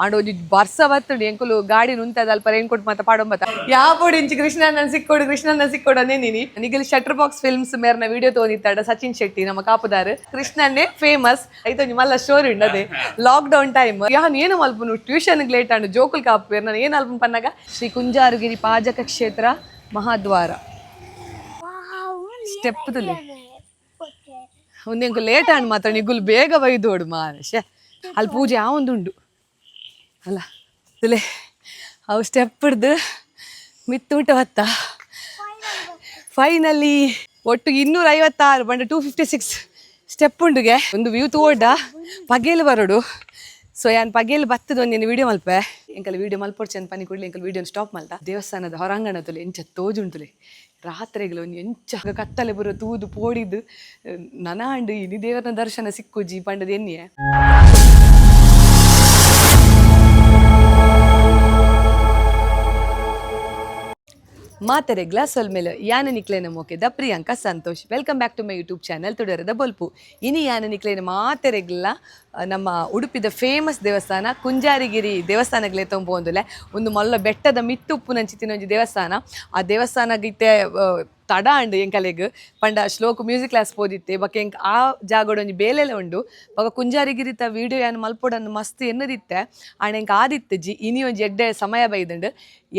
And ಒಂಜಿ ಬರ್ಸ ಬತ್ತುಂಡು ಎಂಕುಲು ಗಾಡಿ ನುಂತದ ಅಲ್ಪ ರೈನ್ ಕೋಟ್ ಮಾತ ಪಾಡೊಂಬತ್ತ ಯಾಪೋಡು ಇಂಚಿ ಕೃಷ್ಣಣ್ಣ ಸಿಕ್ಕೋಡು ನೀನಿ ನಿಗಲ್ ಶಟರ್ ಬಾಕ್ಸ್ ಫಿಲ್ಮ್ಸ್ ಮೇರ್ನ ವಿಡಿಯೋ ತೋನಿತ್ತಾಡ ಸಚಿನ್ ಶೆಟ್ಟಿ ನಮ್ಮ ಕಾಪುದಾರ್ ಕೃಷ್ಣನ್ನೇ ಫೇಮಸ್ ಐತೊಂಜಿ ಮಲ್ಲ ಸ್ಟೋರಿ ಉಂಡು ಅದೇ ಲಾಕ್ ಡೌನ್ ಟೈಮ್ ಯಾನ್ ಏನು ಮಲ್ಪುನು ಟ್ಯೂಷನ್ ಲೇಟ್ ಆಂಡು ಜೋಕುಲ್ ಕಾಪು ನಾನು ಏನು ಅಲ್ಪನ್ ಪನ್ನಗ ಶ್ರೀ ಕುಂಜಾರುಗಿರಿ ಪಾಜಕ ಕ್ಷೇತ್ರ ಮಹಾದ್ವಾರ ಸ್ಟೆಪ್ ತುಲೆ ಒಂದೆಂಕು ಲೇಟ್ ಆಂಡ್ ಮಾತ್ರ ನಿಗುಲ್ ಬೇಗ ಒಯ್ದೋಡು ಮಾರಶೆ ಅಲ್ಲಿ ಪೂಜೆ ಆ ಒಂದುಂಡು ಅಲ್ಲ ತುಲೆ ಅವು ಸ್ಟೆಪ್ ಹಿಡ್ದು ಮಿತ್ತೂಟ ಹೊತ್ತ ಫೈನಲಿ ಒಟ್ಟು 256 ಬಂಡ 256 ಸ್ಟೆಪ್ ಉಂಡುಗೆ ಒಂದು ವ್ಯೂ ತೋಡ ಪಗೇಲು ಬರೋಡು ಸೊ ಯಾನ್ ಪಗೇಲು ಬತ್ತದ ಒಂದಿನ ವಿಡಿಯೋ ಮಲ್ಪೆ ಎಂಕಲ್ ವಿಡಿಯೋ ಮಲ್ಪೊಡ್ಚಂದ್ ಪನಿ ಕೊಡ್ಲಿ ಎಂಕಲ್ ವಿಡಿಯೋನ ಸ್ಟಾಪ್ ಮಲ್ತ ದೇವಸ್ಥಾನದ ಹೊರಾಂಗಣ ತುಲೆ ಎಂಚ ತೋಜುಂಟುಲೆ ರಾತ್ರಿಗಳು ಒಂದು ಎಂಚ ಕತ್ತಲೆ ಬರೋ ತೂದು ಪೋಡಿದ್ದು ನನಾಂಡು ಇನಿ ದೇವರನ ದರ್ಶನ ಸಿಕ್ಕುಜಿ ಪಂಡದ ಎನ್ನಿಯೆ ಮಾತರೆ ಗ್ಲಾಸ್ ಹೊಲ್ ಮೇಲೆ ಯಾನ ನಿಕ್ಲೇನ ಮೋಕೆದ Priyanka Santosh welcome back to my YouTube channel ತುಡರದ ಬೊಲ್ಪು ಇನಿ ಯಾನ ನಿಕ್ಲೇನ ಮಾತೆರೆಗ್ಲ ನಮ್ಮ ಉಡುಪಿದ ಫೇಮಸ್ ದೇವಸ್ಥಾನ ಕುಂಜಾರಿಗಿರಿ ದೇವಸ್ಥಾನಗ್ಲೆ ತೊಂಬೋಂದುಲೆ ಒಂದು ಮಲ್ಲ ಬೆಟ್ಟದ ಮಿತ್ತುಪ್ಪು ನಂಚಿತ್ತಿನೊಂಜಿ ದೇವಸ್ಥಾನ ಆ ದೇವಸ್ಥಾನಗಿತ್ತೆ ತಡ ಅಂಡು ಎಂಕಲೆಗ್ ಪಂಡ ಶ್ಲೋಕ್ ಮ್ಯೂಸಿಕ್ ಕ್ಲಾಸ್ ಪೋದಿತ್ತೆ ಬಕ್ಕ ಎಂಕ್ ಆ ಜಾಗೋಡೊಂಜಿ ಬೇಲೆಲೆ ಉಂಡು ಬೊಕ ಕುಂಜಾರಿಗಿರಿತ ವಿಡಿಯೋ ಯಾನ್ ಮಲ್ಪೊಡನ್ನು ಮಸ್ತ್ ಎನ್ನದಿತ್ತೆ ಆಂಡ ಎಂಕ್ ಆದಿತ್ತೆ ಜಿ ಇನಿ ಒಂಜಿ ಎಡ್ಡೆ ಸಮಯ ಬೈದುಂಡು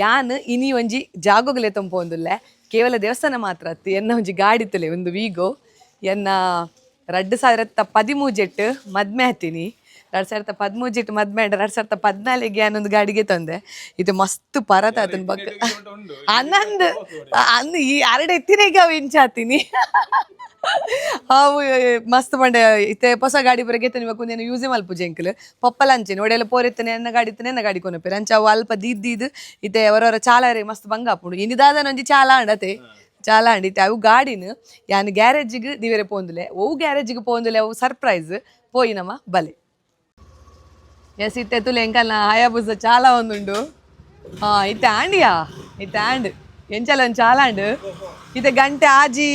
ಯಾನ್ ಇನಿ ಒಂಜಿ ಜಾಗೋಗ್ಲೆ ತೊಂಪೋಂದುಲ್ಲೆ ಕೇವಲ ದೇವಸ್ಥಾನ ಮಾತ್ರ ಅತ್ತಿ ಎನ್ನ ಒಂಜಿ ಗಾಡಿತ್ತಲೆ ಒಂದು ವೀಗೋ ಎನ್ನ 2013 ಮದ್ಮೆ ಹತ್ತೀನಿ 2013 ಮದ್ಮೆ 2014 ಯಾನೊಂದು ಗಾಡಿಗೆ ತಂದೆ ಇದು ಮಸ್ತ್ ಪರತ ಆತನ ಬಗ್ಗೆ ಅನ್ನಂದು ಅಂದು ಈ 2 ಎತ್ತಿನಾಗ ಅವು ಇಂಚಾತೀನಿ ಅವು ಮಸ್ತ್ ಬಂಡೆ ಇತ್ತೆ ಹೊಸ ಗಾಡಿ ಬರಗೆ ಇವಾಗ ಒಂದೇನು ಯೂಸೇ ಮಲ್ಪುಜೆ ಎಂಕಲ್ ಪಪ್ಪಲ ಅಂಚೆನೆ ಒಡೆಯಲ್ಲ ಪೋರಿತ್ತನೆ ಎನ್ನ ಗಾಡಿ ಕೊನಪೇರು ಅಂಚ ಅವು ಅಲ್ಪ ದಿದ್ದು ಇತ್ತೆ ಅವರವರ ಚಾಲರೆ ಮಸ್ತ್ ಬಂಗ ಹಾಪುಂಡು ಇನ್ನಿದಾದನೊಂಜಿ ಚಾಲ ಅಂಡತೆ ಚಾಲ ಅಂಡಿತ್ತೆ ಅವು ಗಾಡಿನ ಯಾನ್ ಗ್ಯಾರೇಜಿಗೆ ದಿವೇರೆ ಪೋಂದುಲೆ ಅವು ಗ್ಯಾರೇಜಿಗೆ ಪೋಂದುಲೆ ಅವು ಸರ್ಪ್ರೈಸ್ ಪೋಯಿನಮ್ಮ ಬಲೆ ಎಸ್ ಇತ್ತೆ ತುಲೆ ಎಂಕಲ್ನ ಹಯಾಬುಸ ಚಾಲ ಒಂದುಂಡು ಇತ್ತೆ ಆಂಡಿಯಾ ಇತ್ತೆ ಆಂಡ್ ಎಂಚಲ ಒಂದು ಚಾಲ ಅಂಡು ಇತ್ತೆ ಗಂಟೆ ಆಜಿ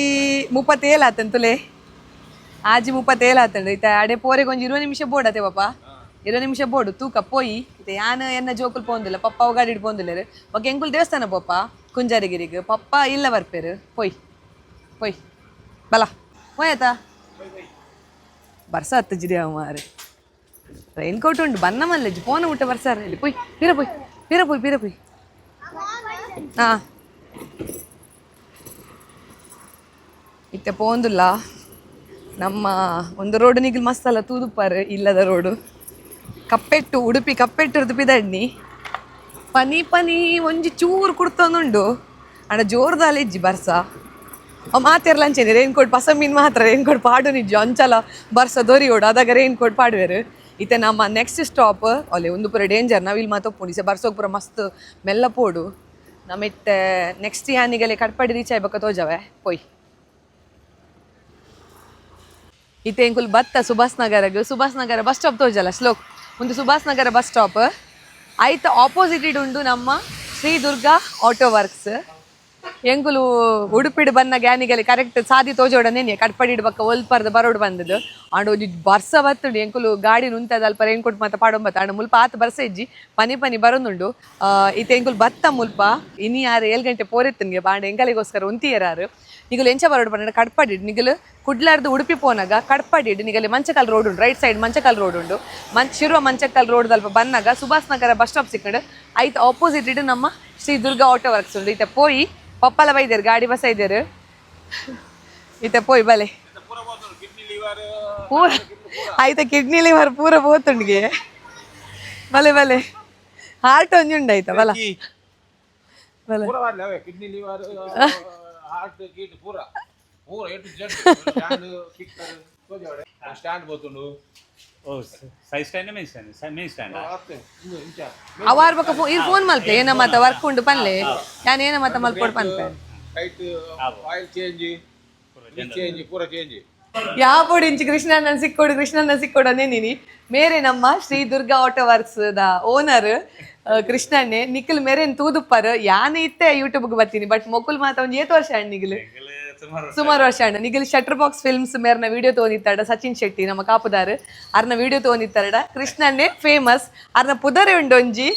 37 ಆತನ್ ತುಲೆ ಆಜಿ 37 ಆತಂಡು ಇತ್ತೆ ಅಡೆ ಪೋರೆಗೆ ಒಂದು 20 ನಿಮಿಷ ಬೋರ್ಡ್ ಅತೆ ಪಾಪ 20 ನಿಮಿಷ ಬೋರ್ಡು ತೂಕ ಪೋಯಿ ಇತ್ತೆ ಯಾನು ಎನ್ನ ಜೋಕುಲ್ ಪೋಂದಿಲ್ಲ ಪಪ್ಪ ಅವು ಗಾಡಿ ಪೋಂದಿಲ್ಲರು ಒಕ್ಕ ಎಂಕುಲ್ ದೇವಸ್ಥಾನ ಪಪ್ಪ ಕುಂಜಾರಿಗಿರಿಗೆ ಪಪ್ಪ ಇಲ್ಲ ಬರ್ಪೇರು ಪೊಯ್ ಬಲ ಪೋಯತಾ ಬರ್ಸ ಹತ್ತಜಿರಿ ಅವ ಮಾರೆ ರೈನ್ ಕೋಟ್ ಉಂಟು ಬನ್ನ ಮಲ್ಲೆಜ್ ಪೋನ ಊಟ ಬರ್ಸಾರ ಇಲ್ಲಿ ಪೊಯ್ ಪೀರ ಪೊಯ್ ಹಾಂ ಇತ್ತೆ ಪೋಂದುಲ್ಲ ನಮ್ಮ ಒಂದು ರೋಡ್ ನಿಗಿಲ್ ಮಸ್ತಲ್ಲ ತೂದುಪ್ಪಾರು ಇಲ್ಲದ ರೋಡು ಕಪ್ಪೆಟ್ಟು ಉಡುಪಿ ಕಪ್ಪೆಟ್ಟು ಪಿದಣ್ಣಿ ಪನಿ ಒಂಜಿ ಚೂರು ಕುಡ್ತೊಂದುಂಡು ಅಣ್ಣ ಜೋರ್ದಾಲ ಇಜ್ಜಿ ಬರ್ಸ ಮಾತೆರ್ಲ ಅಂಚೇನೆ ರೈನ್ ಕೋಟ್ ಪಸಮೀನ್ ಮಾತ್ರ ರೈನ್ ಕೋಟ್ ಪಾಡು ನಿಜ್ಜು ಅಂಚಲ ಬರ್ಸ ದೊರಿಯೋಡು ಅದಾಗ ರೈನ್ ಕೋಟ್ ಪಾಡುವೆರು ಇತ್ತೆ ನಮ್ಮ ನೆಕ್ಸ್ಟ್ ಸ್ಟಾಪ್ ಅಲ್ಲೇ ಒಂದು ಪೂರ ಡೇಂಜರ್ ನಾವಿಲ್ಲಿ ಮಾತೊಪ್ಪುಂಡು ಇಸೆ ಬರ್ಸೋಗಿ ಪೂರ ಮಸ್ತ್ ಮೆಲ್ಲ ಪೋಡು ನಮ್ಮ ಇತ್ತೆ ನೆಕ್ಸ್ಟ್ ಯಾನಿಗೆಲೆ ಕಟ್ಪಾಡಿ ರೀಚ್ ಆಯ್ಬೇಕ ತೋಜವೆ ಪೊಯ್ ಇತ್ತೆ ಎಂಕುಲ್ ಬತ್ತ ಸುಭಾಸ್ನಗರ ಬಸ್ ಸ್ಟಾಪ್ ತೋಜಲ್ಲ ಶ್ಲೋಕ್ ಒಂದು ಸುಭಾಸ್ನಗರ ಬಸ್ ಸ್ಟಾಪ್ ಆಯ್ತು ಆಪೋಸಿಟ್ ಉಂಡು ನಮ್ಮ ಶ್ರೀ ದುರ್ಗಾ ಆಟೋ ವರ್ಕ್ಸ್ ಎಂಕುಲು ಉಡುಪಿಡು ಬನ್ನ ಗ್ಯಾನಿಗಲಿ ಕರೆಕ್ಟ್ ಸಾದಿ ತೋಜೋಡನೇನೆ ಕಟ್ಪಡಿಡು ಬಕ್ಕ ಒಲ್ಪರ್ದ ಬರೋಡು ಬಂದದ್ದು ಆಂಡ ಒಂಜಿ ಬರ್ಸ ಬತ್ತುಂಡು ಎಂಕುಲು ಗಾಡಿ ನುಂತದ ಅಲ್ಪ ರೈನ್ ಕೋಟ್ ಮಾತ ಪಾಡೊಂಬತ್ತ ಆಂಡ ಮುಲ್ಪ ಆತ ಬರ್ಸ ಇಜ್ಜಿ ಪನಿ ಬರೋದುಂಡು ಇತ್ತೆ ಎಂಕುಲು ಬತ್ತ ಮುಲ್ಪ ಇನಿ 7 ಗಂಟೆ ಪೋರೆತ್ತನ್ಗೆ ಬಾಂಡ ಎಂಕಲಿಗೋಸ್ಕರ ಒಂತಿಯರಾರು ನಿಗಲು ಎಂಚ ಬರೋಡು ಬಂಡ ಕಟ್ಪಡಿಡು ನಿಗಲು ಕುಡ್ಲಾರ್ದು ಉಡುಪಿ ಪೋನಾಗ ಕಟ್ಪಡಿಡು ನಿಗಲಿ ಮಂಚಕಲ್ ರೋಡ್ ಉಂಡು ರೈಟ್ ಸೈಡ್ ಮಂಚಕಲ್ ರೋಡ್ ಉಂಡು ಶಿರುವ ಮಂಚಕಲ್ ರೋಡ್ ಅಲ್ಪ ಬಂದಾಗ ಸುಭಾಸ್ನಗರ ಬಸ್ ಸ್ಟಾಪ್ ಸಿಕ್ಕಂಡು ಆಯ್ತು ಆಪೋಸಿಟ್ ಇಡು ನಮ್ಮ ಶ್ರೀ ದುರ್ಗಾ ಆಟೋ ವರ್ಕ್ಸ್ ಉಂಡು ಇತ್ತೆ ಪೋಯಿ ಪಪ್ಪಲ ಬೈದೇರು ಗಾಡಿ ಬಸ್ ಐದೇರು ಇತ್ತೆ ಪೋಯ್ ಬಲೆ ಪೂರ ಆಯ್ತಾ ಕಿಡ್ನಿ ಲಿವರ್ ಪೂರ ಪೋತುಂಡಿಗೆ ಬಲೆ ಹಾರ್ಟ್ ಒಂಜಿ ಉಂಡು ಆಯ್ತಾ ಬಲ ಅವಾರ್ ಬಕ್ಕ ಫೋನ್ ಮಲ್ಪೆ ಏನ ಮಾತ ವರ್ಕ್ ಉಂಡು ಪನ್ಲೆ ಯಾನ್ ಏನ ಮಾತ ಮಲ್ಪೊಡು ಪನ್ಪೆ ಆಯಿಲ್ ಚೇಂಜ್ ಪೂರ ಚೇಂಜ್ ಯಾಪೋಡು ಇಂಚು ಕೃಷ್ಣಣ್ಣ ಸಿಕ್ಕೋಡು ಅಂದೇ ನೀನಿ ಮೇರೆ ನಮ್ಮ ಶ್ರೀ ದುರ್ಗಾ ಆಟೋ ವರ್ಕ್ಸ್ ದ ಓನರ್ ಕೃಷ್ಣಣ್ಣೆ ನಿಖಿಲ್ ಮೇರೇನ್ ತೂದುಪ್ಪರ್ ಯಾನೆ ಇತ್ತೆ ಯೂಟ್ಯೂಬ್ಗೆ ಬರ್ತೀನಿ ಬಟ್ ಮೊಕುಲ್ ಮಾತ ಒಂದು 8 ವರ್ಷ ಅಣ್ಣ ನಿಖಿಲ್ ಸುಮಾರು ವರ್ಷ ಅಣ್ಣ ನಿಖಿಲ್ ಶಟರ್ ಬಾಕ್ಸ್ ಫಿಲ್ಮ್ಸ್ ಮೇರ್ನ ವಿಡಿಯೋ ತೋನಿತ್ತಾಡ ಸಚಿನ್ ಶೆಟ್ಟಿ ನಮ್ಮ ಕಾಪುದಾರ್ ಅರ್ನ ವಿಡಿಯೋ ತೋನಿತ್ತಾಡ ಕೃಷ್ಣಣ್ಣೆ ಫೇಮಸ್ ಅರ್ನ ಪುದರೆ ಉಂಡು ಒಂಜಿ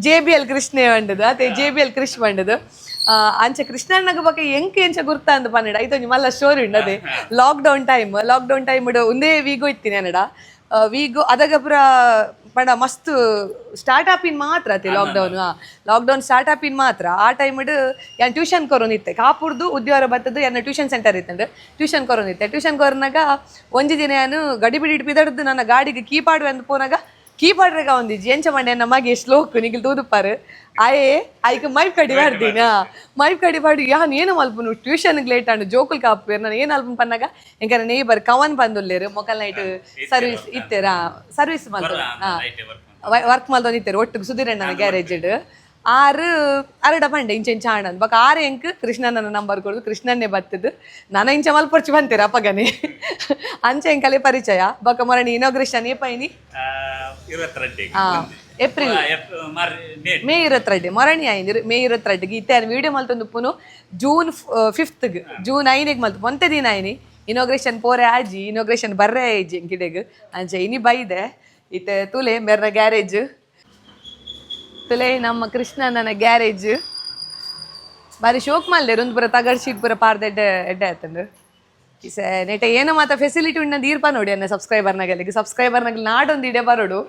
JBL ಕೃಷ್ಣೆ ಬಂಡದು ಅದೇ JBL ಕೃಷ್ಣ ಬಂಡದು ಅಂಚೆ ಕೃಷ್ಣಣ್ಣಗ ಬಗ್ಗೆ ಎಂಚ ಗುರ್ತ ಅಂತ ಪನ್ನಡ ಐತೊಂಜಿ ಮಲ್ಲ ಸ್ಟೋರಿ ಉಂಡು ಅದೇ ಲಾಕ್ಡೌನ್ ಟೈಮ್ ಒಂದೇ ವೀಗೋ ಇತ್ತೀನಿ ಅನ್ನಡ ವೀಗೋ ಅದಾಗ ಪುರ ಪಂಡ ಮಸ್ತ್ ಸ್ಟಾರ್ಟ್ ಆಪಿನ್ ಮಾತ್ರ ಅತಿ ಲಾಕ್ಡೌನ್ ಸ್ಟಾರ್ಟ್ ಆಪಿನ್ ಮಾತ್ರ ಆ ಟೈಮ್ ಯಾನ್ ಟ್ಯೂಷನ್ ಕೊರೋನಿತ್ತೆ ಕಾಪುರ್ದು ಉದ್ಯೋಗ ಬರ್ತದ್ದು ಯಾನ ಟ್ಯೂಷನ್ ಸೆಂಟರ್ ಇತ್ತಂಡು ಟ್ಯೂಷನ್ ಕೊರೋನಿತ್ತೆ ಟ್ಯೂಷನ್ ಕೊರನಾಗ ಒಂಜಿ ದಿನ ನಾನು ಗಡಿಬಿಡಿ ಬಿದಡ್ದು ನನ್ನ ಗಾಡಿಗೆ ಕೀಪಾಡು ಅಂತ ಪೋನಾಗ ಕೀಪಾಡ್ರೆಗ ಒಂದಿಜ್ಜಿ ಎಂಚ ಮಂಡೆ ನಮಗೆ ಸ್ಲೋಕ್ ನಿಖಿಲ್ ತೂದುಪ್ಪಾರು ಆಯ್ಕೆ ಮೈಪ್ ಕಡಿ ಮಾಡ್ದೀನ ಮೈಪ್ ಕಡಿ ಮಾಡಿ ಯಾನ್ ಏನು ಮಲ್ಪನು ಟ್ಯೂಷನ್ಗೆ ಲೇಟ್ ಆಂಡು ಜೋಕುಲ್ ಕಾಪೇರು ನಾನು ಏನು ಅಲ್ಪ ಪನ್ನಾಗ ಎಂಕರ ನೇಬರ್ ಕವನ್ ಬಂದುಲ್ಲೇರು ಮೊಕಲ್ ನೈಟ್ ಸರ್ವಿಸ್ ಇತ್ತೇರಾ ಸರ್ವಿಸ್ ಮಲ್ತು ವರ್ಕ್ ಮಲ್ತೊಂದಿತ್ತೇರು ಒಟ್ಟಿಗೆ ಸುಧೀರಣ್ಣನ ಗ್ಯಾರೇಜ್ ಅರಡ ಪಂಡೆ ಇಂಚೆಂಚ ಆಣಂದ್ ಬಕ ಎಂಕ್ ಕೃಷ್ಣನ ನಂಬರ್ ಕೊಡುದು ಕೃಷ್ಣನ್ನೇ ಬತ್ತದು ನಾನು ಇಂಚ ಮಲ್ಪೊರ್ಚಿ ಬಂತೇರ ಅಪ್ಪಗನೆ ಅಂಚೆ ಎಂಕಲೆ ಪರಿಚಯ ಬಕ ಮರಣಿ ಇನಾಗ್ರೇಷನ್ ಏಪೈನಿ ಏಪ್ರಿಲ್ ಮೇ 22 ಮರಣಿ ಆಯ್ತು ಮೇ 22 ಇತ್ತೆ ವಿಡಿಯೋ ಮಲ್ತೊಂದು ಪುನು ಜೂನ್ 5 ಜೂನ್ 5 ಮಲ್ತು ಒಂತೆ ದಿನ ಆಯ್ನಿ ಇನಾಗ್ರೇಷನ್ ಪೋರೆ ಆಜಿ ಇನಾಗ್ರೇಷನ್ ಬರ್ರೆ ಆಯ್ಜಿ ಗಿಡೆಗ್ ಅಂಚೆ ಇನಿ ಬೈದೆ ಇತ್ತೆ ತುಲೆ ಮೇರ್ನ ಗ್ಯಾರೇಜ್ ತುಲೆ ನಮ್ಮ ಕೃಷ್ಣನ ಗ್ಯಾರೇಜ್ ಬಾರಿ ಶೋಕ್ ಮಲ್ದೇರು ಒಂದು ಪುರ ತಗಡ್ ಶೀಟ್ ಪುರ ಪಾರ್ದ ಎಡ್ಡೆ ಆಯ್ತಂಡು ಕಿಸ ನೆಟ ಏನೋ ಮಾತ ಫೆಸಿಲಿಟಿ ಉಂಡು ದೀರ್ಪ ನೋಡಿ ಅನ್ನ ಸಬ್ಸ್ಕ್ರೈಬರ್ನಾಗಲಿ ನಾಡೊಂದು ಇಡೆ ಬರೋಡು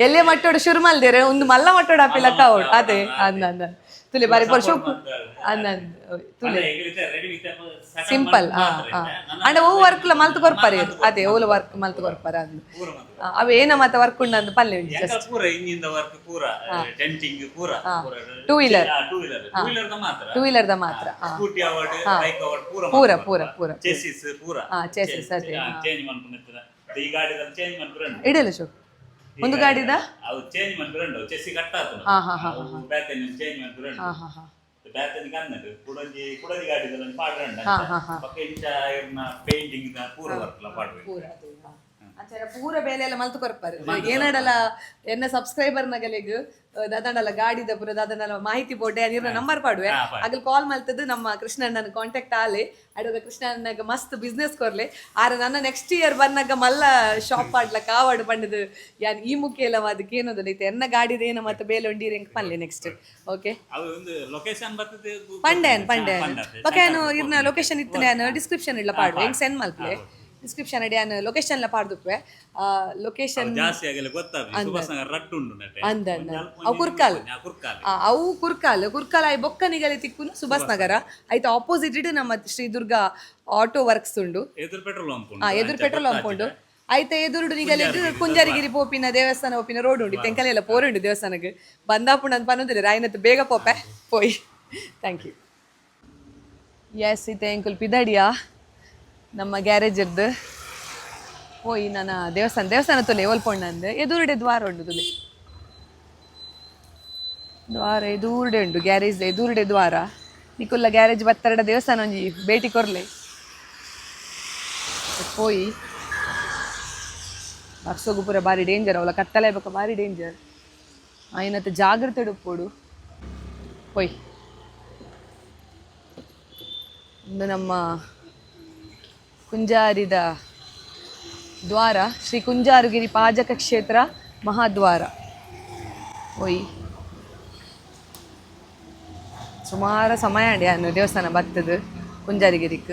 ಎಲ್ಲೇ ಮಟ್ಟೋಡು ಶುರು ಮಲ್ದೇರೆ ಒಂದು ಮಲ್ಲ ಮಟ್ಟೋಡು ಆಪಿಲಕ್ಕ ಅವಡು ಅದೇ ಅಂದ ತುಲೆ ಬಾರಿ ಪುರ ಶೋಕ್ ಅಂದ ತುಲೆ ಸಿಂಪಲ್ ಅಂಡ ಓ ವರ್ಕ್ ಮಲ್ತು ಕೊರ್ಪಾರಿ ಅದೇ ಓಲ ವರ್ಕ್ ಮಲ್ತು ಕೊರ್ಪಾರ ಅಂದು ಅವ ಏನ ಮಾತ ವರ್ಕ್ ಉಂಡು ಅಂದು ಪಲ್ಲೆ ಉಂಟು ಜಸ್ಟ್ ಟೂ ವೀಲರ್ ದ ಮಾತ್ರ ಪೂರ ಚೆಸಿಸ್ ಅದೇ ಇಡಲ್ಲ ಶೋ ಒಂದು ಗಾಡಿದ ಪೂರ ಬೇಲೆ ಎಲ್ಲ ಮಲ್ತು ಕೊರ್ಪಾರು ಏನಡಲ್ಲ ಎನ್ನ ಸಬ್ಸ್ಕ್ರೈಬರ್ ನಗಲಿಗ್ ದಾದನಲ್ಲ ಗಾಡಿದ ಪುರ ದಾದನಲ್ಲ ಮಾಹಿತಿ ಬೋಡೆ ನೀರ್ನ ನಂಬರ್ ಪಾಡುವೆ ಅಗಲ್ ಕಾಲ್ ಮಲ್ತದ್ದು ನಮ್ಮ ಕೃಷ್ಣಣ್ಣನ ಕಾಂಟ್ಯಾಕ್ಟ್ ಆಲೆ ಅಡೋದ ಕೃಷ್ಣಣ್ಣಗ ಮಸ್ತ್ ಬಿಸ್ನೆಸ್ ಕೊರ್ಲೆ ಆರ ನನ್ನ ನೆಕ್ಸ್ಟ್ ಇಯರ್ ಬಂದಾಗ ಮಲ್ಲ ಶಾಪ್ ಆಡ್ಲಕ್ಕ ಆವಾಡು ಪಂಡದು ಯಾನ್ ಈ ಮುಖ್ಯ ಎಲ್ಲ ಅದಕ್ಕೆ ಏನೋದಲ್ಲ ಐತೆ ಎನ್ನ ಗಾಡಿದ ಏನ ಮತ್ತೆ ಬೇಲೆ ಉಂಡಿರಿ ಎಂಕ್ ಪನ್ಲೆ ನೆಕ್ಸ್ಟ್ ಓಕೆ ಪಂಡೆ ಪಕ್ಕೇನು ಇರ್ನ ಲೊಕೇಶನ್ ಇತ್ತನೆ ಡಿಸ್ಕ್ರಿಪ್ಷನ್ ಇಲ್ಲ ಪಾಡು ಹೆಂಗ್ ಸೆಂಡ್ ಮಲ್ಪ್ಲೆ ಡಿಸ್ಕ್ರಿಪ್ಷನ್ ಅಡಿ ನಾನು ಲೊಕೇಶನ್ ಲ ಪಾಡ್ದುಪ್ಪೆ ಲೊಕೇಶನ್ ಅವು ಕುರ್ಕಾಲ್ ಆಯ್ ಬೊಕ್ಕನಿಗಲೆ ತಿಕ್ಕುನು ಸುಭಾಸ್ ನಗರ ಆಯ್ತು ಆಪೋಸಿಟ್ ಇಡು ನಮ್ಮ ಶ್ರೀ ದುರ್ಗಾ ಆಟೋ ವರ್ಕ್ಸ್ ಉಂಡು ಎದುರು ಪೆಟ್ರೋಲ್ ಪಂಪ್ ಉಂಡು ಆಯ್ತಾ ಎದುರುಡು ನಿಗಲಿಗ್ ಕುಂಜಾರಿಗಿರಿ ಪೋಪಿನ ದೇವಸ್ಥಾನ ಒಪ್ಪಿನ ರೋಡ್ ಉಂಡು ತೆಂಕಲೆಲ್ಲ ಪೋರುಂಡು ದೇವಸ್ಥಾನಕ್ಕೆ ಬಂದಾಪುಂಡು ಅಂತ ಪನ್ನೋದಿಲ್ಲ ರಾಯನತ್ತು ಬೇಗ ಪೋಪೆ ಪೋಯ್ ಥ್ಯಾಂಕ್ ಯು ಎಸ್ ಇತ್ತೆ ಎಂಕುಲ್ ಪಿದಡಿಯಾ ನಮ್ಮ ಗ್ಯಾರೇಜ್ ಇರ್ದು ಹೋಯ್ ನಾನು ದೇವಸ್ಥಾನ ತುಲೆ ಒಲ್ಪೊಂಡ ಅಂದೆ ಎದುರುಡೆ ದ್ವಾರ ಉಂಡು ತುಲೆ ದ್ವಾರ ಎದುರುಡೆ ಉಂಡು ಗ್ಯಾರೇಜ್ ಎದುರುಡೆ ದ್ವಾರ ನಿಕುಲ್ಲ ಗ್ಯಾರೇಜ್ ಬತ್ತರಡ ದೇವಸ್ಥಾನ ಒಂಜಿ ಭೇಟಿ ಕೊರ್ಲೆ ಹೋಯ್ ಬರ್ಸೋಗು ಪೂರ ಭಾರಿ ಡೇಂಜರ್ ಅವಳ ಕತ್ತಲೆ ಬೇಕಾ ಭಾರಿ ಡೇಂಜರ್ ಆಯ್ನತ್ತು ಜಾಗ್ರತೆ ಉಡುಪೋಡು ಹೋಯ್ ಒಂದು ನಮ್ಮ ಕುಂಜಾರಿದ ದ್ವಾರ ಶ್ರೀ ಕುಂಜಾರುಗಿರಿ ಪಾಜಕ ಕ್ಷೇತ್ರ ಮಹಾದ್ವಾರ ಓಯ್ ಸುಮಾರು ಸಮಯ ಅಂಡಿ ಅನ್ನು ದೇವಸ್ಥಾನ ಬರ್ತದು ಕುಂಜಾರಿಗಿರಿಕ್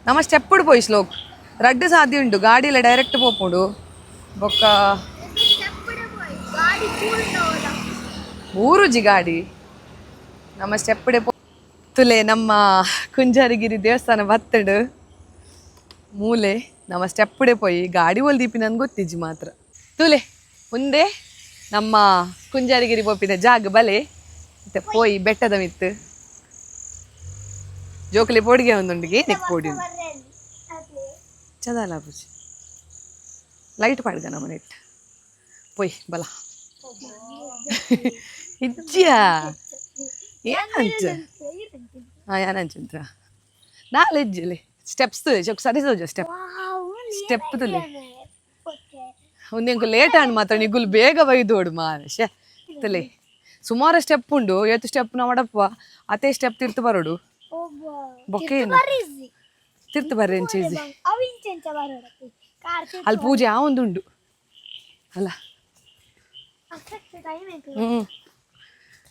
ನಮ್ಮ ಸ್ಟೆಪ್ಪುಡು ಪೋಯಿ ಸ್ಲೋಕ್ ರಡ್ಡು ಸಾಧ್ಯ ಉಂಟು ಗಾಡಿಲ ಡೈರೆಕ್ಟ್ ಪೋಪುಂಡು ಬೊಕ್ಕ ಊರುಜಿ ಗಾಡಿ ನಮ್ಮ ಸ್ಟೆಪ್ಪಡೆ ತುಲೆ ನಮ್ಮ ಕುಂಜಾರಿಗಿರಿ ದೇವಸ್ಥಾನ ಬತ್ತಡು ಮೂಲೆ ನಮ್ಮ ಸ್ಟೆಪ್ಪಡೆ ಪೋಯಿ ಗಾಡಿ ಒಲ್ದೀಪಿ ನನ್ಗೆ ಗೊತ್ತಿಜ್ಜಿ ಮಾತ್ರ ತುಲೆ ಮುಂದೆ ನಮ್ಮ ಕುಂಜಾರಿಗಿರಿ ಪೋಪಿನ ಜಾಗ ಬಲೆ ಮತ್ತೆ ಪೋಯಿ ಬೆಟ್ಟದ ಮಿತ್ತು ಜೋಕಲಿ ಪೋಡಿಗೆ ಒಂದೊಂದಿಗೆ ನೆಕ್ ಪೋಡಿ ಚದಲ್ಲ ಬುಜಿ ಲೈಟ್ ಪಾಡ್ಗ ನಮ್ಮ ನೆಟ್ ಪೋಯ್ ಬಲ ಇಜ್ಜಿಯಾ ಏನಂಚ ಏನಂಚಂತ್ರ ನಾಳೆ ಇಜ್ಜಲಿ ಸ್ಟೆಪ್ಸ್ ತುಲೆ ಚೊಕ್ ಸರಿ ತೋಜ ಸ್ಟೆಪ್ ತುಲೆ ಒಂದಿಂಕು ಲೇಟ್ ಆಂಡ್ ಮಾತ್ರ ನಿಗುಲ್ ಬೇಗ ಬೈದೋಡು ಮಾರಶೆ ತಲೆ ಸುಮಾರು ಸ್ಟೆಪ್ ಉಂಡು ಏತು ಸ್ಟೆಪ್ ನ ಮಾಡಪ್ಪ ಅದೇ ಸ್ಟೆಪ್ ತಿರ್ತು ಬರೋಡು ಬೊಕ್ಕೇನು ತಿರ್ತು ಬರ್ರಿ ಎಂಚೀಸಿ ಅಲ್ಲಿ ಪೂಜೆ ಆ ಒಂದುಂಡು ಅಲ್ಲ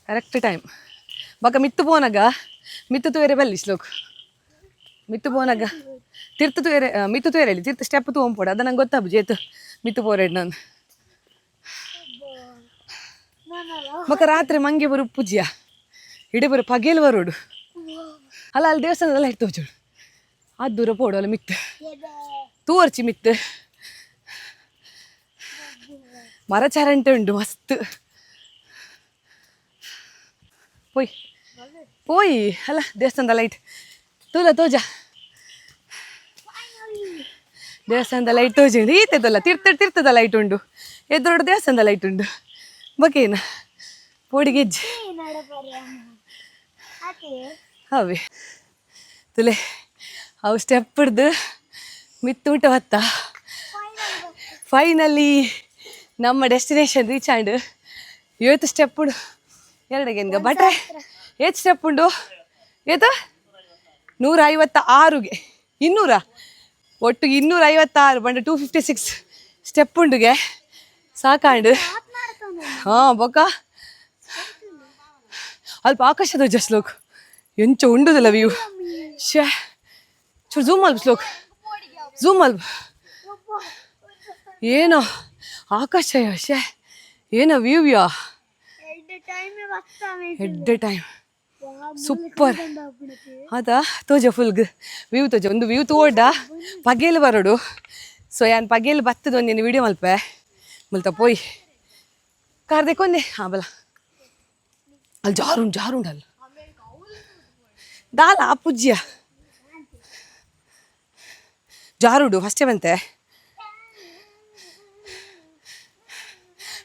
ಕರೆಕ್ಟ್ ಟೈಮ್ ಬೊಕ್ಕ ಮಿತ್ತು ಪೋನಾಗ ಮಿತ್ತು ತೂಯರೆ ಬಲ್ಲಿ ಶ್ಲೋಕ್ ಮಿತ್ತು ಪೋನಾಗ ತಿರ್ತು ತೂಯರೆ ಮಿತ್ತು ತೂಯರೆ ಹೇಳಿ ತಿರ್ತು ಸ್ಟೆಪ್ ತಗೊಂಪೋಡು ಅದ ನಂಗೆ ಗೊತ್ತಾಬು ಜೇತು ಮಿತ್ತು ಪೋರೆಡ್ ನಾನು ಬೊಕ್ಕ ರಾತ್ರಿ ಮಂಗೆ ಬರು ಪೂಜ್ಯ ಇಡೀ ಬರು ಪಗೇಲು ಬರೋಡು ಅಲ್ಲ ಅಲ್ಲಿ ದೇವಸ್ಥಾನದಲ್ಲ ಇಟ್ಟು ತೋಜೋಡು ಅದು ದೂರ ಪೋಡು ಅಲ್ಲ ಮಿತ್ತು ತೂವರ್ಚಿ ಮಿತ್ತು ಮರ ಚರಂಟೆ ಉಂಡು ಮಸ್ತ್ ಪೋಯ್ ಪೋಯ್ ಅಲ್ಲ ದೇವಸ್ಥಾನದ ಲೈಟ್ ತೂಲ ತೋಜ ದೇವಸ್ಥಾನದ ಲೈಟ್ ತೋಜ ಈತದಲ್ಲ ತಿರ್ತದ ಲೈಟ್ ಉಂಡು ಎದುರು ದೇವಸ್ಥಾನದ ಲೈಟ್ ಉಂಡು ಬಕೇನ ಪೋಡಿಗೆಜ್ಜೆ ಅವೇ ತುಲೆ ಅವು ಸ್ಟೆಪ್ ಹಿಡ್ದು ಮಿತ್ತು ಊಟ ಹೊತ್ತ ಫೈನಲಿ ನಮ್ಮ ಡೆಸ್ಟಿನೇಷನ್ ರೀಚ್ ಆಂಡ್ ಇವತ್ತು ಸ್ಟೆಪ್ ಉಂಡು ಎರಡಗೇನ್ಗ ಬಟ್ರೆ ಏತ್ ಸ್ಟೆಪ್ ಉಂಡು ಏತು 156ಗೆ 200 ಒಟ್ಟು 256 ಬಂದು 256 ಸ್ಟೆಪ್ ಉಂಡುಗೆ ಸಾಕಾಂಡು ಹಾಂ ಬೊಕ್ಕ ಅಲ್ಪ ಆಕಾಶದ ಜಸ್ಲೋಕ್ ಎಂಚ ಉಂಡುದಲ್ಲ ವ್ಯೂ ಶೇ ಚೂರು ಝೂಮ್ ಅಲ್ಪ ಸ್ಲೋಕ್ ಝೂಮ್ ಅಲ್ಪ ಏನೋ ಆಕಾಶ ಶೇ ಏನೋ ವ್ಯೂ ಯಾ ಎಡ್ಡೆ ಟೈಮ್ ಸೂಪರ್ ಅದಾ ತೋಜ ಫುಲ್ ವ್ಯೂ ತೋಜ ಒಂದು ವ್ಯೂ ತೋಡ ಪಗೇಲು ಬರೋಡು ಸೊ ಯಾನ್ ಪಗೇಲು ಬತ್ತದ ಒಂದೇನು ವಿಡಿಯೋ ಮಲ್ಪೆ ಮುಲ್ತ ಪೋಯ್ ಕಾರ್ ದೇಕೊಂಡೆ ಹಾಂ ಬಲ ಅಲ್ಲಿ ಜಾರುಂಡು ಅಲ್ಲಿ ದಾಲ ಆ ಪೂಜ್ಯ ಜಾರುಡು ಫಸ್ಟೇ ಬಂತೆ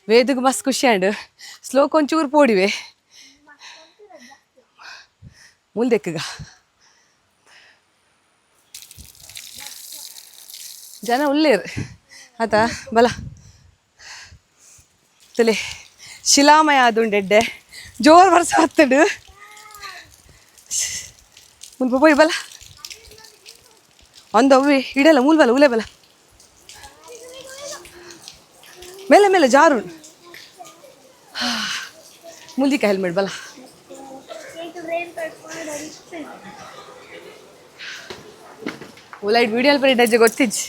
ವೇದಕ್ಕೆ ಮಸ್ತ್ ಖುಷಿ ಆಂಡು ಸ್ಲೋಕ್ ಒಂಚೂರು ಪೋಡಿವೆ ಮುಲ್ದೆಕ್ಕಗ ಜನ ಉಳ್ಳೇರು ಆತ ಬಲ ತಲೆ ಶಿಲಾಮಯ ಆದುಂಡೆಡ್ಡೆ ಜೋರು ವರ್ಷ ಹತ್ತಡು ಮುಲ್ಪ ಪೋಯ್ ಬಲ ಒಂದು ಅವಿ ಇಡಲ್ಲ ಮೂಲ್ ಬಲ ಉಲೆ ಬಲ ಮೇಲೆ ಮೇಲೆ ಜಾರು ಮುಲ್ದಿಕ ಹೆಲ್ಮೆಟ್ ಬಲ ಉಲೈಟ್ ವಿಡಿಯೋ ಅಲ್ಪ ಇಡ್ಡೆ ಗೊತ್ತಿಜ್ಜಿ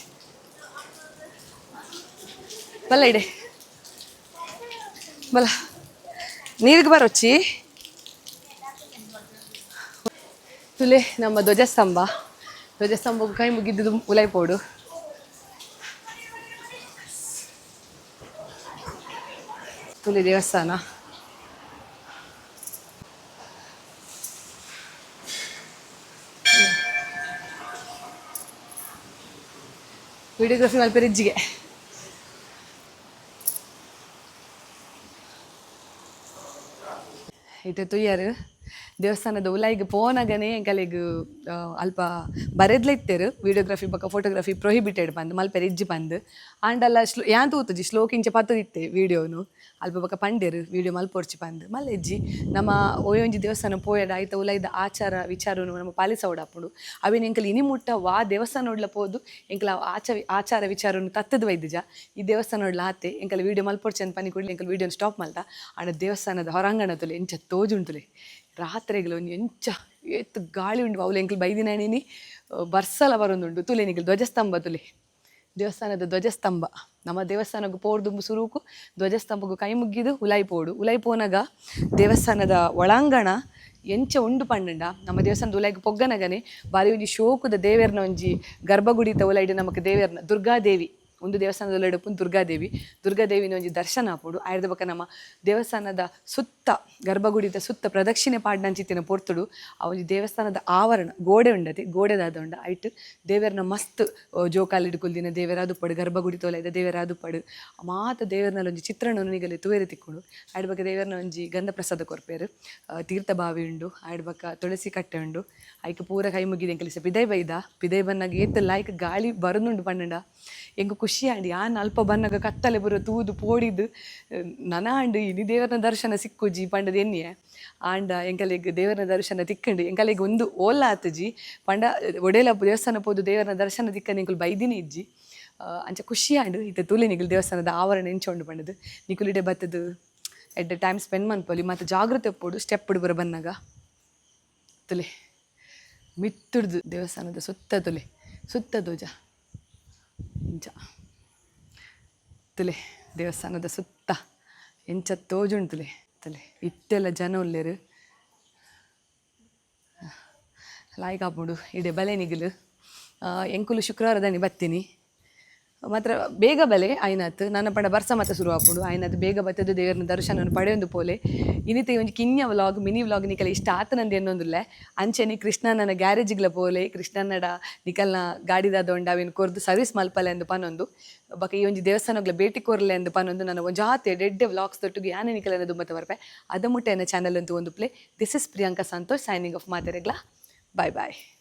ಬಲ್ಲ ಇಡೆ ಬಲ ನೀರಿಗೆ ಬರೋಚ್ಚಿ ತುಲೆ ನಮ್ಮ ಧ್ವಜಸ್ತಂಭಕ್ಕೆ ಕೈ ಮುಗಿದ್ದು ಉಲೈ ಪೋಡು ತುಲೆ ದೇವಸ್ಥಾನ ವಿಡಿಯೋಗ್ರಫಿ ಮಲ್ಪೆ ರಿಜ್ಜಿಗೆ ಇತ್ತೆ ತುಯ್ಯಾರು ದೇವಸ್ಥಾನದ ಉಲಾಯಿಗೆ ಪೋನಾಗನೇ ಎಂಕಲೆಗ್ ಅಲ್ಪ ಬರೆದ್ಲಿತ್ತೇರು ವಿಡಿಯೋಗ್ರಫಿ ಬೊಕ್ಕ ಫೋಟೋಗ್ರಫಿ ಪ್ರೊಹಿಬಿಟೆಡ್ ಬಂದು ಮಲ್ಪೆ ರಿಜ್ಜಿ ಬಂದು ಆಂಡಲ್ಲ ಯಾಂತ ತೂತುಜಿ ಶ್ಲೋಕಿಂಚ ಪತ್ತದಿತ್ತೆ ವಿಡಿಯೋನು ಅಲ್ಪ ಬೊಕ್ಕ ಪಂಡೇರು ವಿಡಿಯೋ ಮಲ್ಪೊರ್ಚಿ ಬಂದು ಮಲ್ಲೆಜ್ಜಿ ನಮ್ಮ ಒಯ್ಯೊಂಜಿ ದೇವಸ್ಥಾನ ಪೋಯಡ ಆಯ್ತ ಉಲಾಯ್ದ ಆಚಾರ ವಿಚಾರನು ನಮ್ಮ ಪಾಲಿಸೋಡಾಪುಂಡು ಅವೇನು ಎಂಕಲ್ ಇನಿ ಮುಟ್ಟ ವಾ ದೇವಸ್ಥಾನ ನೋಡ್ಲ ಪೋದು ಎಂಕಲ ಆಚಾರ ವಿಚಾರನು ತತ್ತದ ವೈದ್ಯಜ ಈ ದೇವಸ್ಥಾನ ನೋಡ್ಲ ಆತೆ ಎಂಕಲ್ ವಿಡಿಯೋ ಮಲ್ಪೊರ್ಚಿ ಅಂತ ಪನಿ ಕೊಡ್ಲಿ ಎಂಕಲ್ ವಿಡಿಯೋನ ಸ್ಟಾಪ್ ಮಲ್ತ ಆಂಡ ದೇವಸ್ಥಾನದ ಹೊರಾಂಗಣದಲ್ಲಿ ಎಂಚ ತೋಜುಂಟುಲೆ ರಾತ್ರಿಗಳು ಒಂದು ಎಂಚ ಏತ್ ಗಾಳಿ ಉಂಡು ಅವಳು ಎಂಕಲ್ ಬೈದಿನಾಣಿನಿ ಬರ್ಸಲ ಬರೋದುಂಡು ತುಲೆ ನಿಂಕಲ್ ಧ್ವಜಸ್ತಂಭ ತುಲೆ ದೇವಸ್ಥಾನದ ಧ್ವಜಸ್ತಂಭ ನಮ್ಮ ದೇವಸ್ಥಾನಕ್ಕೂ ಪೋರ್ದುಂಬು ಸುರುಕು ಧ್ವಜಸ್ತಂಭಕ್ಕೂ ಕೈ ಮುಗಿದು ಉಲಾಯಿ ಪೋನಾಗ ದೇವಸ್ಥಾನದ ಒಳಾಂಗಣ ಎಂಚ ಉಂಡು ಪಂಡ ನಮ್ಮ ದೇವಸ್ಥಾನದ ಉಲಾಯಿಗೆ ಪೊಗ್ಗನಗನೆ ಬಾರಿ ಒಂಜಿ ಶೋಕುದ ದೇವೇರ್ನ ಒಂಜಿ ಗರ್ಭಗುಡಿತ ಉಲಾಯಿಡು ನಮಕ್ ದೇವೇರ್ನ ದುರ್ಗಾದೇವಿ ಒಂದು ದೇವಸ್ಥಾನದ ಎಡುಪುನ್ ದುರ್ಗಾದೇವಿನ ಒಂಜಿ ದರ್ಶನ ಆಪುಡು ಆಯ್ದ ಬಕ್ಕ ನಮ್ಮ ದೇವಸ್ಥಾನದ ಸುತ್ತ ಗರ್ಭಗುಡಿದ ಸುತ್ತ ಪ್ರದಕ್ಷಿಣೆ ಪಾಡ್ನಂಚಿತ್ತಿನ ಪೊರ್ತುಡು ಆ ಒಂಜಿ ದೇವಸ್ಥಾನದ ಆವರಣ ಗೋಡೆ ಉಂಡತೆ ಗೋಡೆದಾದ ಉಂಡ ಐಟ್ ದೇವರನ್ನ ಮಸ್ತ್ ಜೋಕಾಲಿಡು ಕುಲ್ದಿನ ದೇವರಾದು ಪಡು ಗರ್ಭಗುಡಿ ತೋಲೆದ ದೇವರಾದು ಪಡು ಮಾತ ದೇವರನಲ್ಲಿ ಒಂಜಿ ಚಿತ್ರಣವನ್ನು ನಿಗಲೆ ತೂವೆರೆ ತಿಕ್ಕುಂಡು ಆಯ್ದ ಬಕ್ಕ ದೇವರನ ಒಂಜಿ ಗಂಧ ಪ್ರಸಾದ ಕೊರ್ಪೇರು ತೀರ್ಥ ಬಾವಿ ಉಂಡು ಆಯ್ದ ಬಕ್ಕ ತುಳಸಿ ಕಟ್ಟೆ ಉಂಡು ಐಕ್ ಪೂರ ಕೈ ಮುಗಿದು ಎಂಕಲಿಸ ಪಿದೈ ಬನ್ನಾಗ ಏತಲ್ಲ ಐಕ್ ಗಾಳಿ ಬರನುಂಡು ಪಂಡ ಎಂಕು ಖುಷಿ ಆಂಡಿ ಆನ್ ಅಲ್ಪ ಬನ್ನಾಗ ಕತ್ತಲೆ ಬರೋ ತೂದು ಪೋಡಿದ್ದು ನನಾಂಡು ಇನಿ ದೇವರನ ದರ್ಶನ ಸಿಕ್ಕುಜಿ ಪಂಡದ ಎನ್ನಿಯೆ ಆಂಡ ಎಂಕಲೆಗ್ ದೇವರನ ದರ್ಶನ ತಿಕ್ಕಂಡು ಎಂಕಲೆಗ್ ಒಂದು ಓಲ ಆತಜಿ ಪಂಡ ಒಡೆಲ ದೇವಸ್ಥಾನ ಪೋದು ದೇವರನ ದರ್ಶನ ತಿಕ್ಕಂಡು ಎಂಕುಲು ಬೈದಿನಿ ಇಜ್ಜಿ ಅಂಚ ಖುಷಿ ಆಂಡು ಇತ್ತೆ ತೂಲೆ ನಿಗುಲು ದೇವಸ್ಥಾನದ ಆವರಣ ಎಂಚೋಂಡು ಪಂಡದು ನಿಕುಲಿಡೆ ಬತ್ತದು ಎಟ್ ದ ಟೈಮ್ ಸ್ಪೆಂಡ್ ಮನ್ಪೊಲಿ ಮತ್ತು ಜಾಗ್ರತೆ ಪೋಡು ಸ್ಟೆಪ್ ಬರ ಬನ್ನಾಗ ತುಲೆ ಮಿತ್ತುಡ್ದು ದೇವಸ್ಥಾನದ ಸುತ್ತ ತುಲೆ ಸುತ್ತ ಧ್ವಜ ಇಂಚ ತುಲೆ ದೇವಸ್ಥಾನದ ಸುತ್ತ ಎಂಚ ತೋಜುಂಡು ತುಲೆ ಇತ್ತೆಲ್ಲ ಜನ ಉಲ್ಲೇರು ಲಾಯ್ಕ್ ಆಪುಂಡು ಇಡೆ ಬಲೆ ನಿಗುಲು ಎಂಕುಲು ಶುಕ್ರವಾರದನಿ ಬತ್ತೀನಿ ಮಾತ್ರ ಬೇಗ ಬಲೆ ಆಯ್ನಾತ್ ನನ್ನ ಪಂಡ ಬರ್ಸ ಮತ್ತೆ ಶುರು ಆಪುಂಡು ಆಯ್ನಾತ್ ಬೇಗ ಬತ್ತದು ದೇವರನ ದರ್ಶನವನ್ನು ಪಡೆಯೊಂದು ಪೋಲೆ ಇನ್ನಿತ್ತೆ ಒಂಜಿ ಕಿನ್ಯ ವ್ಲಾಗ್ ಮಿನಿ ವ್ಲಾಗ್ ನಿಕಲ ಇಷ್ಟ ಆತನಂದು ಎನ್ನೊಂದುಲ್ಲೆ ಅಂಚೆನಿ ಕೃಷ್ಣಣ್ಣನ ಗ್ಯಾರೇಜಿಗ್ಲ ಪೋಲೆ ಕೃಷ್ಣಣ್ಣಡ ನಿಕಲ್ನ ಗಾಡಿದಾದೊಂಡ ಅವಿನ ಕೊರ್ದು ಸರ್ವಿಸ್ ಮಲ್ಪಲೆ ಎಂದು ಪನೊಂದು ಬಕ್ಕ ಈ ಒಂಜಿ ದೇವಸ್ಥಾನಗ್ಲ ಭೇಟಿ ಕೊರ್ಲೆ ಎಂದು ಪನೊಂದು ನನ್ನ ಒಂಜಾತೆ ಡೆಡ್ಡೆ ವ್ಲಾಗ್ಸ್ ತೊಟ್ಟುಗೆ ಯಾನೆ ನಿಕಲನ ದುಮ್ಮತ್ತ ಬರ್ಪೆ ಅದ ಮುಟ್ಟೆ ಚಾನಲ್ ಅಂತೂ ಒಂದು play this is Priyanka Santosh signing off ಮಾತೆರೆಗ್ಲ ಬಾಯ್ ಬಾಯ್.